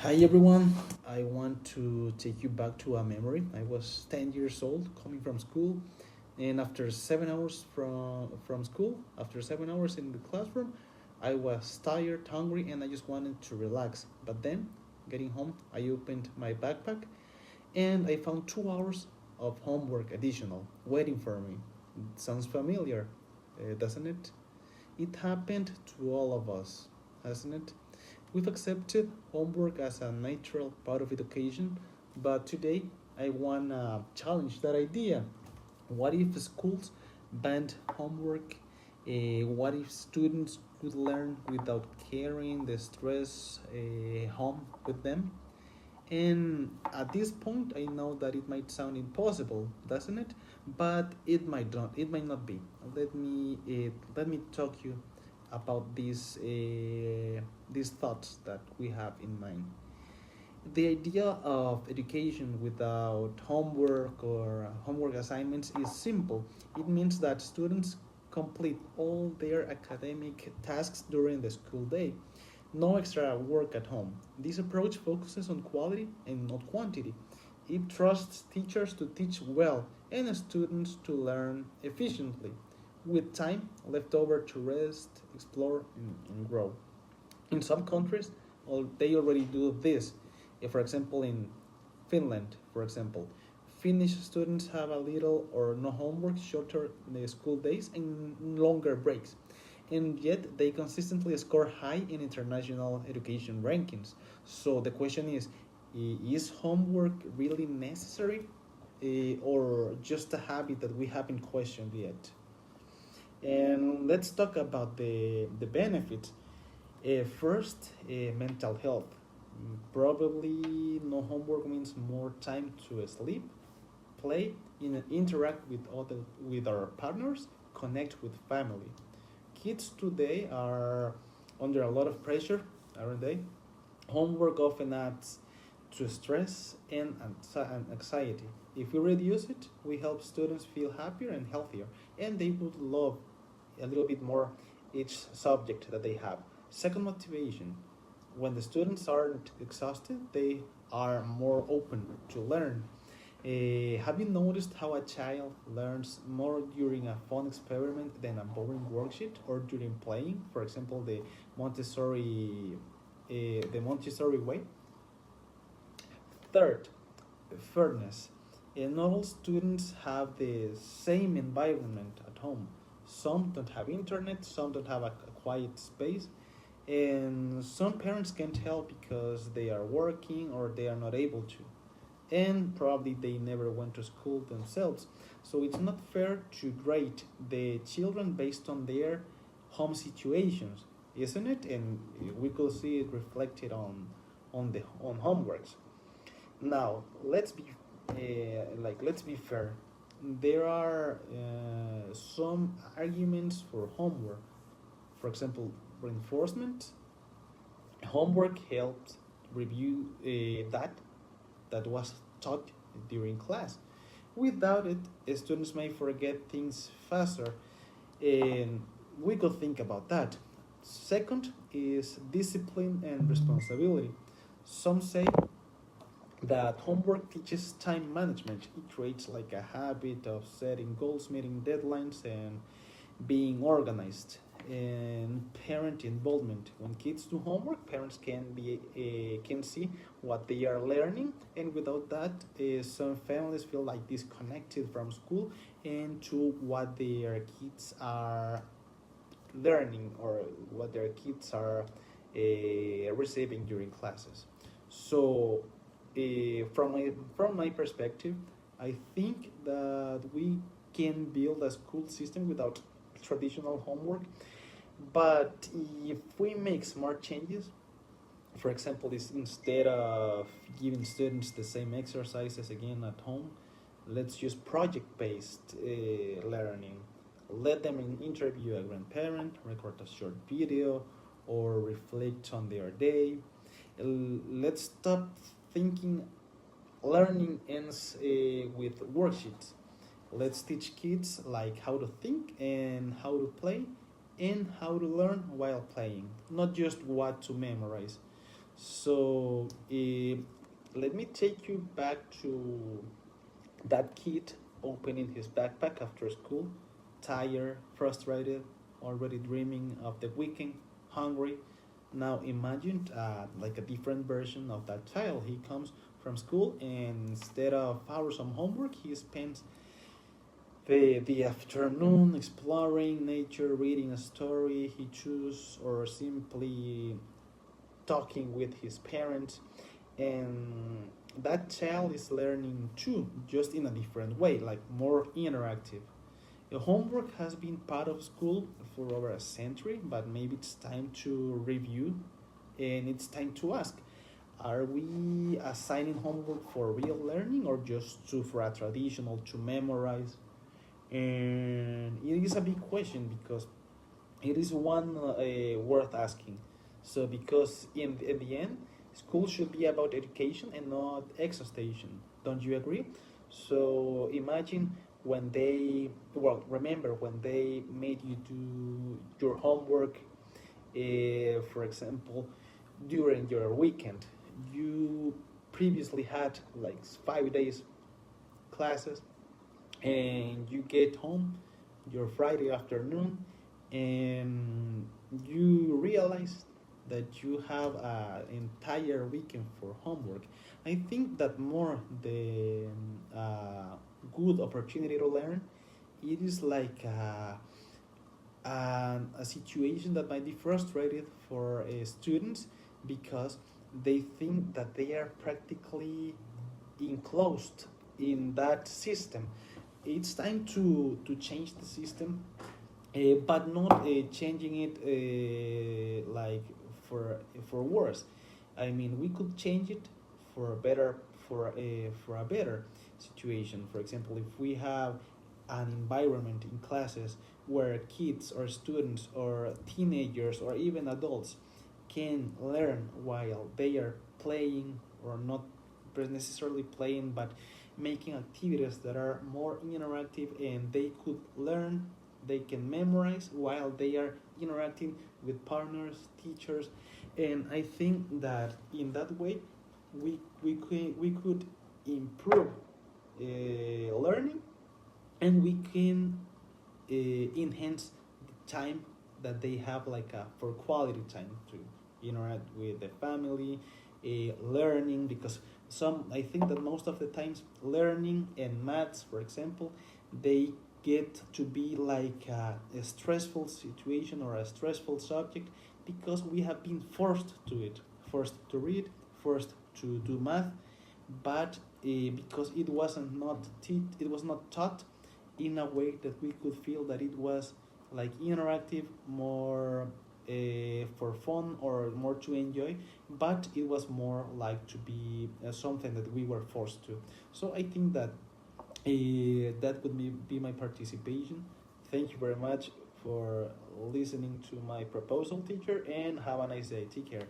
Hi everyone. I want to take you back to a memory. I was 10 years old coming from school, and after 7 hours from school, after 7 hours in the classroom, I was tired, hungry, and I just wanted to relax. But then, getting home, I opened my backpack and I found 2 hours of homework additional waiting for me. It sounds familiar, doesn't it? It happened to all of us, hasn't it? We've accepted homework as a natural part of education, but today I want to challenge that idea. What if schools banned homework? What if students could learn without carrying the stress home with them? And at this point, I know that it might sound impossible, doesn't it? But it might not. It might not be. Let me talk you about these thoughts that we have in mind. The idea of education without homework or homework assignments is simple. It means that students complete all their academic tasks during the school day. No extra work at home. This approach focuses on quality and not quantity. It trusts teachers to teach well and students to learn efficiently, with time left over to rest, explore, and grow. In some countries, they already do this. For example, in Finland, for example, Finnish students have a little or no homework, shorter school days, and longer breaks. And yet, they consistently score high in international education rankings. So the question is homework really necessary, or just a habit that we haven't questioned yet? And let's talk about the benefits. First, mental health. Probably no homework means more time to sleep, play, interact with our partners, connect with family. Kids today are under a lot of pressure, aren't they? Homework often adds to stress and anxiety. If we reduce it, we help students feel happier and healthier, and they would love a little bit more each subject that they have. Second, motivation. When the students aren't exhausted, they are more open to learn. Have you noticed how a child learns more during a fun experiment than a boring worksheet or during playing? For example, the Montessori way. Third, fairness. Not all students have the same environment at home. Some don't have internet, some don't have a quiet space, and some parents can't help because they are working or they are not able to. And probably they never went to school themselves. So it's not fair to grade the children based on their home situations, isn't it? And we could see it reflected on homeworks. Now let's be fair. There are some arguments for homework. For example, reinforcement. Homework helps review that was taught during class. Without it, students may forget things faster, and we could think about that. Second is discipline and responsibility. Some say that homework teaches time management. It creates like a habit of setting goals, meeting deadlines, and being organized. And parent involvement. When kids do homework, parents can see what they are learning, and without that, some families feel like disconnected from school and to what their kids are learning or what their kids are receiving during classes. So, from my perspective, I think that we can build a school system without traditional homework, but if we make smart changes, for example, is instead of giving students the same exercises again at home, let's use project-based learning. Let them interview a grandparent, record a short video, or reflect on their day. Let's stop thinking learning ends with worksheets. Let's teach kids like how to think and how to play and how to learn while playing, not just what to memorize. So let me take you back to that kid opening his backpack after school, tired, frustrated, already dreaming of the weekend, hungry. Now imagine like a different version of that child. He comes from school and instead of hours on homework, he spends the afternoon exploring nature, reading a story he chooses, or simply talking with his parents. And that child is learning too, just in a different way, like more interactive. The homework has been part of school for over a century, but maybe it's time to review and it's time to ask, are we assigning homework for real learning or just for a traditional to memorize? And it is a big question because it is one worth asking. So, because in the end, school should be about education and not exhaustion. Don't you agree? So, imagine when they, well, remember when they made you do your homework, for example, during your weekend. You previously had like 5 days classes and you get home your Friday afternoon and you realize that you have an entire weekend for homework. I think that more the good opportunity to learn, it is like a situation that might be frustrated for students because they think that they are practically enclosed in that system. It's time to change the system, but not changing it like for worse. I mean, we could change it for a better for a better situation. For example, if we have an environment in classes where kids or students or teenagers or even adults can learn while they are playing or not necessarily playing but making activities that are more interactive and they could learn, they can memorize while they are interacting with partners, teachers, and I think that in that way we could improve learning and we can enhance the time that they have like for quality time to interact with the family, learning because some I think that most of the times learning and maths for example they get to be like a stressful situation or a stressful subject because we have been forced to it, forced to read, forced to do math, but because it was not taught in a way that we could feel that it was like interactive, more for fun or more to enjoy, but it was more like to be something that we were forced to. So I think that that would be my participation. Thank you very much for listening to my proposal, teacher, and have a nice day. Take care.